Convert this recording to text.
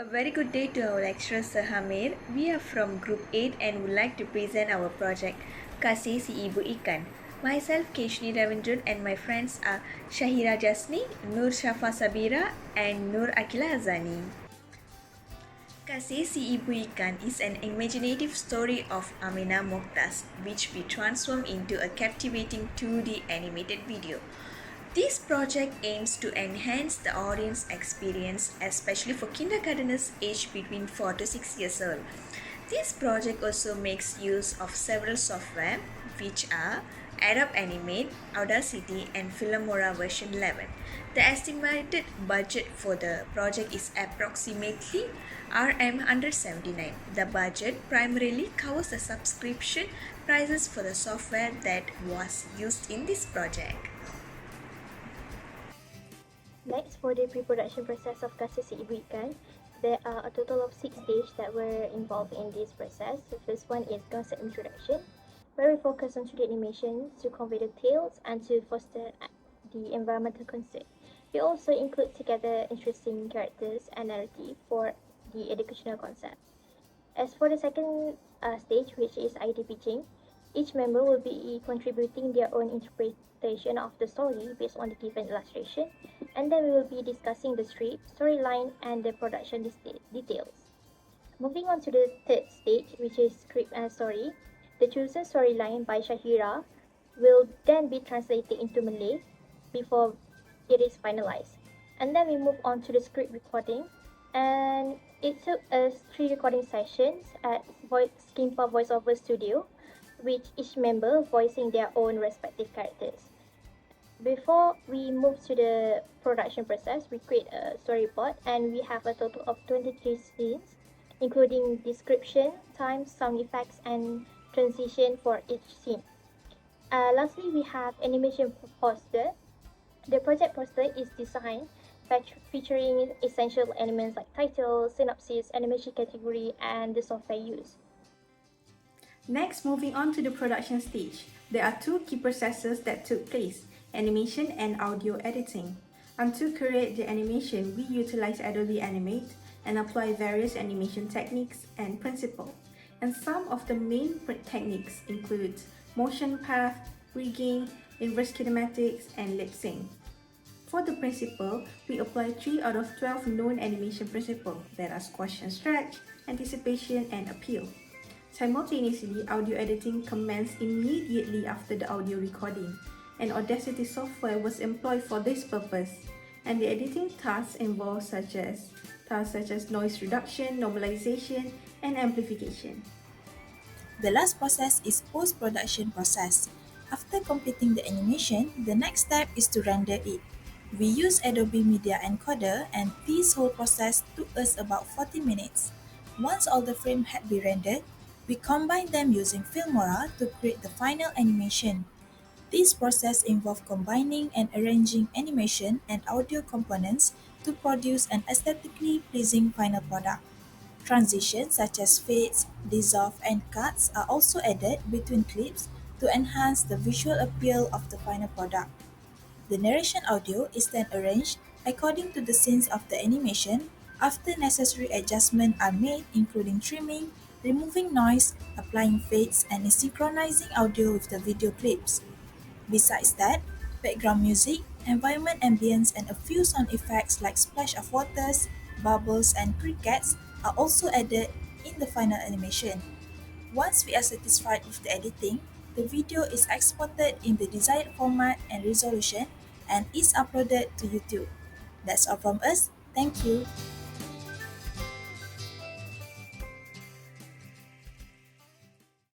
A very good day to our lecturer Sir Hamir. We are from Group 8 and would like to present our project Kasih si Ibu Ikan. Myself Keshni Ravindran and my friends are Shahira Jasni, Nur Shafa Sabira and Nur Akila Azani. Kasih si Ibu Ikan is an imaginative story of Amina Mokhtas which we transform into a captivating 2D animated video. This project aims to enhance the audience experience, especially for kindergarteners aged between 4 to 6 years old. This project also makes use of several software, which are Adobe Animate, Audacity, and Filmora version 11. The estimated budget for the project is approximately Rm179. The budget primarily covers the subscription prices for the software that was used in this project. Next, for the pre-production process of Kasih si Ibu Ikan, there are a total of 6 stages that were involved in this process. The first one is concept introduction, where we focus on 3D animation to convey the tales and to foster the environmental concern. We also include together interesting characters and narrative for the educational concept. As for the second stage, which is idea pitching, each member will be contributing their own interpretation of the story based on the given illustration, and then we will be discussing the script, storyline, and the production details. Moving on to the third stage, which is script and story, the chosen storyline by Shahira will then be translated into Malay before it is finalized. And then we move on to the script recording, and it took us 3 recording sessions at SCIM3343 voiceover studio, with each member voicing their own respective characters. Before we move to the production process, we create a storyboard and we have a total of 23 scenes, including description, time, sound effects, and transition for each scene. Lastly, we have animation poster. The project poster is designed featuring essential elements like title, synopsis, animation category, and the software used. Next, moving on to the production stage, there are 2 key processes that took place: animation and audio editing. And to create the animation, we utilize Adobe Animate and apply various animation techniques and principles. And some of the main techniques include motion path, rigging, inverse kinematics, and lip sync. For the principle, we apply 3 out of 12 known animation principles that are squash and stretch, anticipation, and appeal. Simultaneously, audio editing commenced immediately after the audio recording, and Audacity software was employed for this purpose. And the editing tasks involve tasks such as noise reduction, normalization, and amplification. The last process is post-production process. After completing the animation, the next step is to render it. We use Adobe Media Encoder, and this whole process took us about 40 minutes. Once all the frames had been rendered, we combined them using Filmora to create the final animation. This process involved combining and arranging animation and audio components to produce an aesthetically pleasing final product. Transitions such as fades, dissolve, and cuts are also added between clips to enhance the visual appeal of the final product. The narration audio is then arranged according to the scenes of the animation after necessary adjustments are made, including trimming, removing noise, applying fades, and synchronizing audio with the video clips. Besides that, background music, environment ambience, and a few sound effects like splash of waters, bubbles, and crickets are also added in the final animation. Once we are satisfied with the editing, the video is exported in the desired format and resolution and is uploaded to YouTube. That's all from us. Thank you.